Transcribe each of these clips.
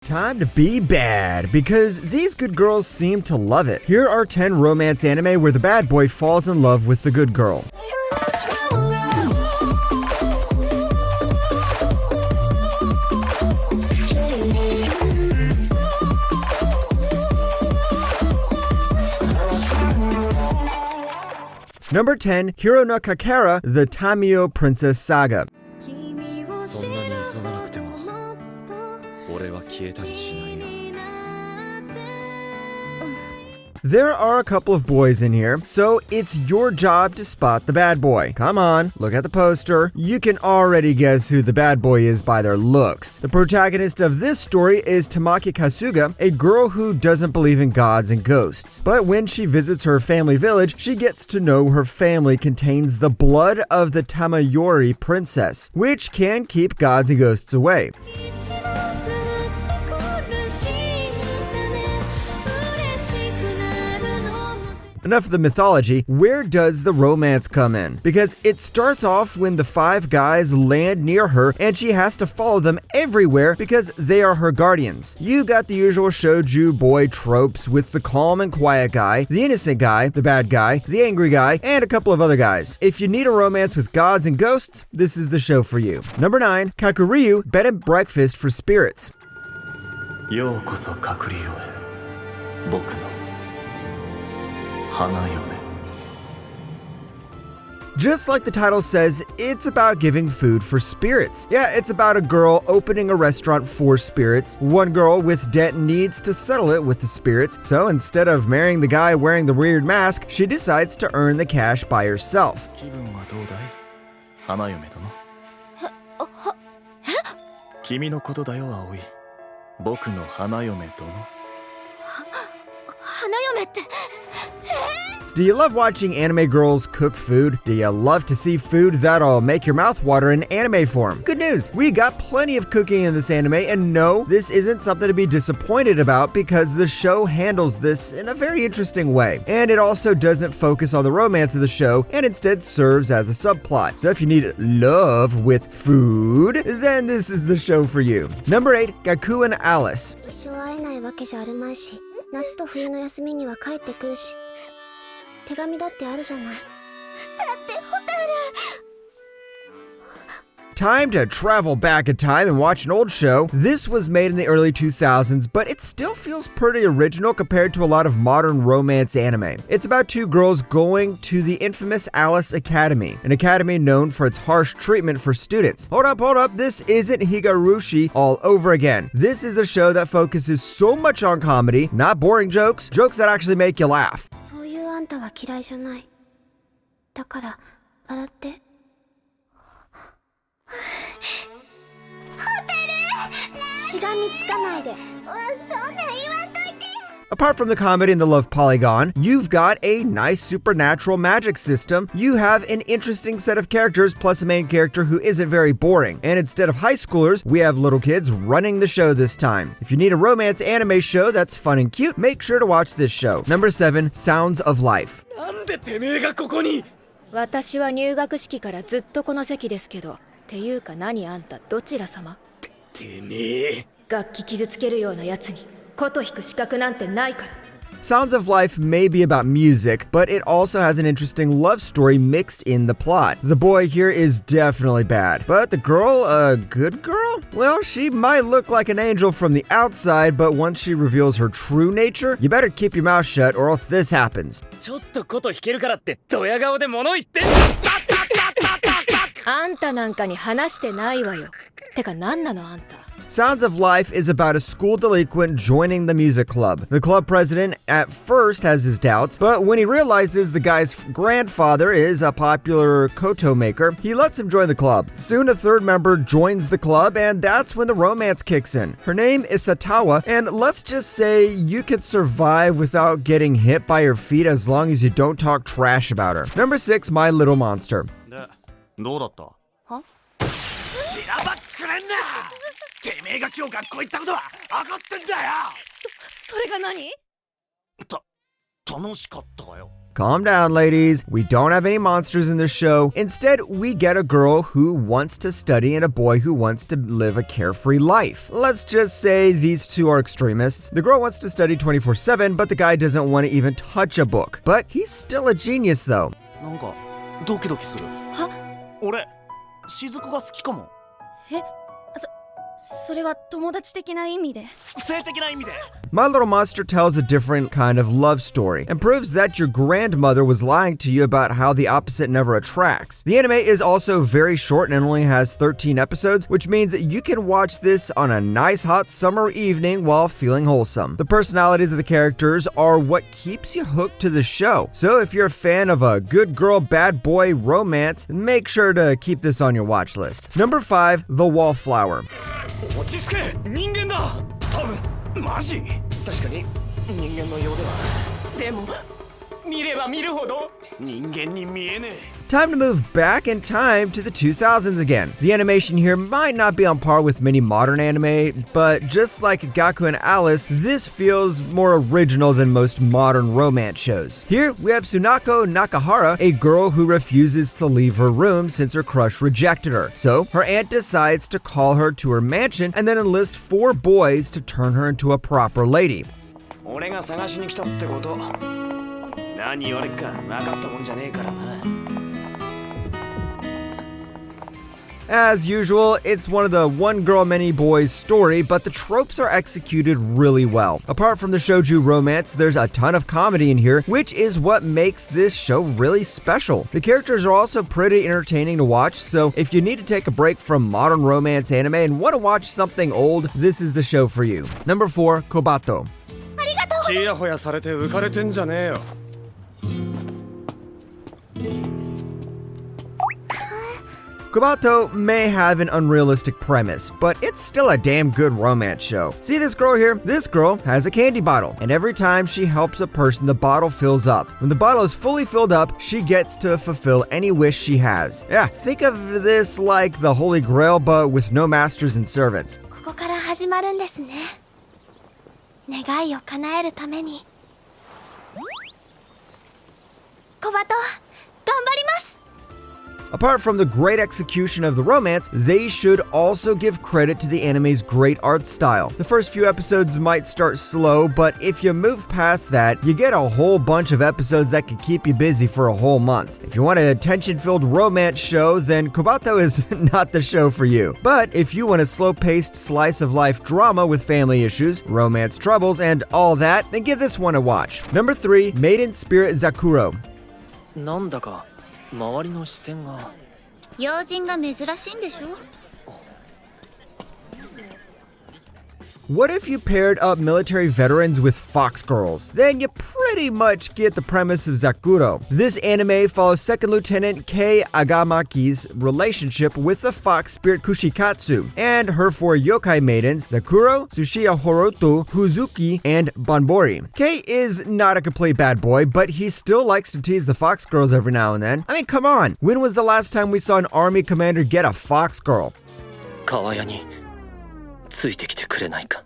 Time to be bad, because these good girls seem to love it. Here are 10 romance anime where the bad boy falls in love with the good girl. Number 10, Hiro no Kakara, the Tamio Princess Saga. There are a couple of boys in here, so it's your job to spot the bad boy. Come on, look at the poster. You can already guess who the bad boy is by their looks. The protagonist of this story is Tamaki Kasuga, a girl who doesn't believe in gods and ghosts. But when she visits her family village, she gets to know her family contains the blood of the Tamayori princess, which can keep gods and ghosts away. Enough of the mythology, where does the romance come in? Because it starts off when the 5 guys land near her and she has to follow them everywhere because they are her guardians. You got the usual shoujo boy tropes with the calm and quiet guy, the innocent guy, the bad guy, the angry guy, and a couple of other guys. If you need a romance with gods and ghosts, this is the show for you. Number 9, Kakuryu, Bed and Breakfast for Spirits. Yokoso Kakuryu e, boku no hanayome. Just like the title says, it's about giving food for spirits. Yeah, it's about a girl opening a restaurant for spirits. One girl with debt needs to settle it with the spirits, so instead of marrying the guy wearing the weird mask, she decides to earn the cash by herself. Kimi no koto da yo, Aoi. Boku no hanayome dono. Hanayome tte. Do you love watching anime girls cook food? Do you love to see food that'll make your mouth water in anime form? Good news, we got plenty of cooking in this anime, and no, this isn't something to be disappointed about because the show handles this in a very interesting way. And it also doesn't focus on the romance of the show and instead serves as a subplot. So if you need love with food, then this is the show for you. Number 8, Gaku and Alice. 一生会えないわけじゃあるまいし、夏と冬の休みには帰ってくるし、手紙だってあるじゃない。だってホタル。Time to travel back in time and watch an old show. This was made in the early 2000s, but it still feels pretty original compared to a lot of modern romance anime. It's about 2 girls going to the infamous Alice Academy, an academy known for its harsh treatment for students. Hold up, this isn't Higarushi all over again. This is a show that focuses so much on comedy, not boring jokes that actually make you laugh. そういうあんたは嫌いじゃない。だから笑って。 Apart from the comedy and the love polygon, you've got a nice supernatural magic system. You have an interesting set of characters plus a main character who isn't very boring. And instead of high schoolers, we have little kids running the show this time. If you need a romance anime show that's fun and cute, make sure to watch this show. Number 7, Sounds of Life. 私は入学式からずっとこの席ですけど、ていうか何あんたどちら様？てめえ。楽器傷つけるようなやつに琴弾く資格なんてないから。 Sounds of Life may be about music, but it also has an interesting love story mixed in the plot. The boy here is definitely bad, but the girl, a good girl? Well, she might look like an angel from the outside, but once she reveals her true nature, you better keep your mouth shut or else this happens. ちょっと琴弾けるからってドヤ顔で物言ってんだ。あんたなんかに話してないわよ。てか何なのあんた。 Sounds of Life is about a school delinquent joining the music club. The club president at first has his doubts, but when he realizes the guy's grandfather is a popular koto maker, he lets him join the club. Soon a 3rd member joins the club, and that's when the romance kicks in. Her name is Satawa, and let's just say you could survive without getting hit by her feet as long as you don't talk trash about her. Number 6, My Little Monster. どうだった？は？知らばっくれんな！てめえが今日学校行ったことは分かってんだよ！それが何？楽しかったよ。Calm down, ladies. We don't have any monsters in this show. Instead, we get a girl who wants to study and a boy who wants to live a carefree life. Let's just say these two are extremists. The girl wants to study 24/7, but the guy doesn't want to even touch a book. But he's still a genius, though. なんかドキドキする。俺、雫が好きかも。それは友達的な意味で。性的な意味で。My Little Monster tells a different kind of love story and proves that your grandmother was lying to you about how the opposite never attracts. The anime is also very short and only has 13 episodes, which means you can watch this on a nice hot summer evening while feeling wholesome. The personalities of the characters are what keeps you hooked to the show. So if you're a fan of a good girl, bad boy romance, make sure to keep this on your watch list. Number 5, The Wallflower. 落ち着け、人間だ。多分、マジ。確かに人間のようでは。でも見れば見るほど人間に見えねえ。 Time to move back in time to the 2000s again. The animation here might not be on par with many modern anime, but just like Gaku and Alice, this feels more original than most modern romance shows. Here, we have Tsunako Nakahara, a girl who refuses to leave her room since her crush rejected her. So, her aunt decides to call her to her mansion and then enlist 4 boys to turn her into a proper lady. 俺が探しに来たってこと。何言われっか分かったもんじゃねえからな。 As usual, it's one of the one girl, many boys story, but the tropes are executed really well. Apart from the shoujo romance, there's a ton of comedy in here, which is what makes this show really special. The characters are also pretty entertaining to watch, so if you need to take a break from modern romance anime and want to watch something old, this is the show for you. Number 4, Kobato. ちやほやされて浮かれてんじゃねえよ。 Kobato may have an unrealistic premise, but it's still a damn good romance show. See this girl here? This girl has a candy bottle, and every time she helps a person, the bottle fills up. When the bottle is fully filled up, she gets to fulfill any wish she has. Yeah, think of this like the Holy Grail, but with no masters and servants. ここから始まるんですね。願いを叶えるために。小バト、頑張ります。 Apart from the great execution of the romance, they should also give credit to the anime's great art style. The first few episodes might start slow, but if you move past that, you get a whole bunch of episodes that could keep you busy for a whole month. If you want a tension-filled romance show, then Kobato is not the show for you. But if you want a slow-paced slice-of-life drama with family issues, romance troubles, and all that, then give this one a watch. Number 3, Maiden Spirit Zakuro. なんだか周りの視線が。要人が珍しいんでしょ。 What if you paired up military veterans with fox girls? Then you pretty much get the premise of Zakuro. This anime follows 2nd Lieutenant Kei Agamaki's relationship with the fox spirit Kushikatsu and her 4 yokai maidens, Zakuro, Tsushiya Horoto, Huzuki, and Banbori. Kei is not a complete bad boy, but he still likes to tease the fox girls every now and then. I mean, come on. When was the last time we saw an army commander get a fox girl? 川屋についてきてくれないか。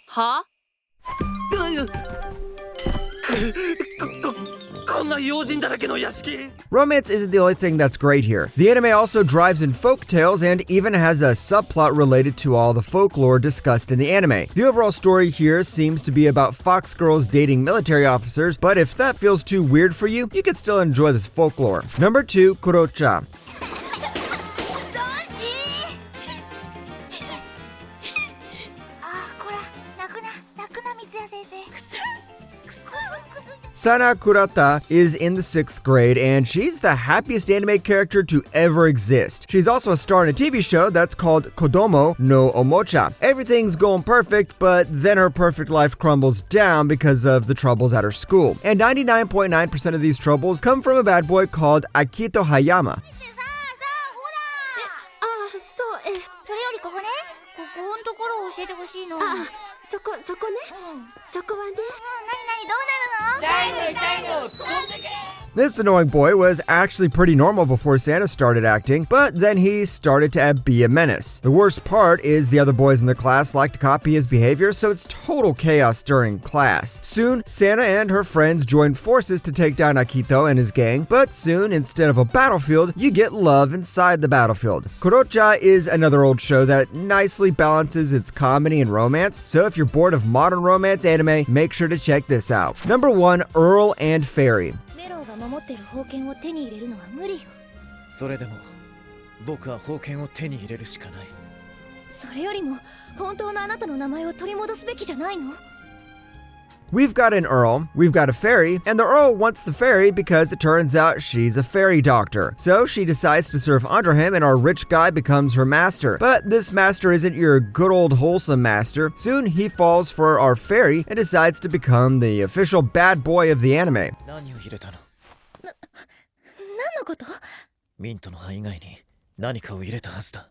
は？こんな用心だらけの屋敷。 Romance isn't the only thing that's great here. The anime also drives in folk tales and even has a subplot related to all the folklore discussed in the anime. The overall story here seems to be about fox girls dating military officers, but if that feels too weird for you, you can still enjoy this folklore. Number 2, Kurocha. こら、泣くな、三ツ矢先生。くす。 Sana Kurata is in the 6th grade, and she's the happiest anime character to ever exist. She's also a star in a TV show that's called Kodomo no Omocha. Everything's going perfect, but then her perfect life crumbles down because of the troubles at her school. And 99.9% of these troubles come from a bad boy called Akito Hayama. そう、それよりここね、ここのところを教えてほしいの。そこね、そこはね。何どうなるの？ This annoying boy was actually pretty normal before Santa started acting, but then he started to be a menace. The worst part is the other boys in the class like to copy his behavior, so it's total chaos during class. Soon, Santa and her friends join forces to take down Akito and his gang, but soon, instead of a battlefield, you get love inside the battlefield. Korocha is another old show that nicely balances its comedy and romance, so if you're bored of modern romance anime, make sure to check this out. Number 1, Earl and Fairy. メロウが守ってる宝剣を手に入れるのは無理よ。それでも僕は宝剣を手に入れるしかない。それよりも本当のあなたの名前を取り戻すべきじゃないの？ We've got an Earl, we've got a fairy, and the Earl wants the fairy because it turns out she's a fairy doctor. So she decides to serve under him and our rich guy becomes her master. But this master isn't your good old wholesome master. Soon he falls for our fairy and decides to become the official bad boy of the anime. 何を入れたの？何のこと？ミントの葉以外に何かを入れたはずだ。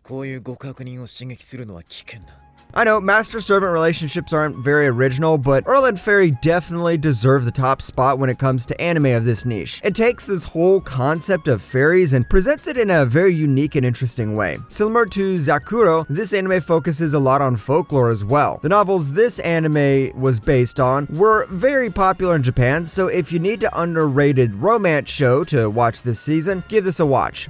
こういう極悪人を刺激するのは危険だ。I know master-servant relationships aren't very original, but Earl and Fairy definitely deserve the top spot when it comes to anime of this niche. It takes this whole concept of fairies and presents it in a very unique and interesting way. Similar to Zakuro, this anime focuses a lot on folklore as well. The novels this anime was based on were very popular in Japan, so if you need an underrated romance show to watch this season, give this a watch.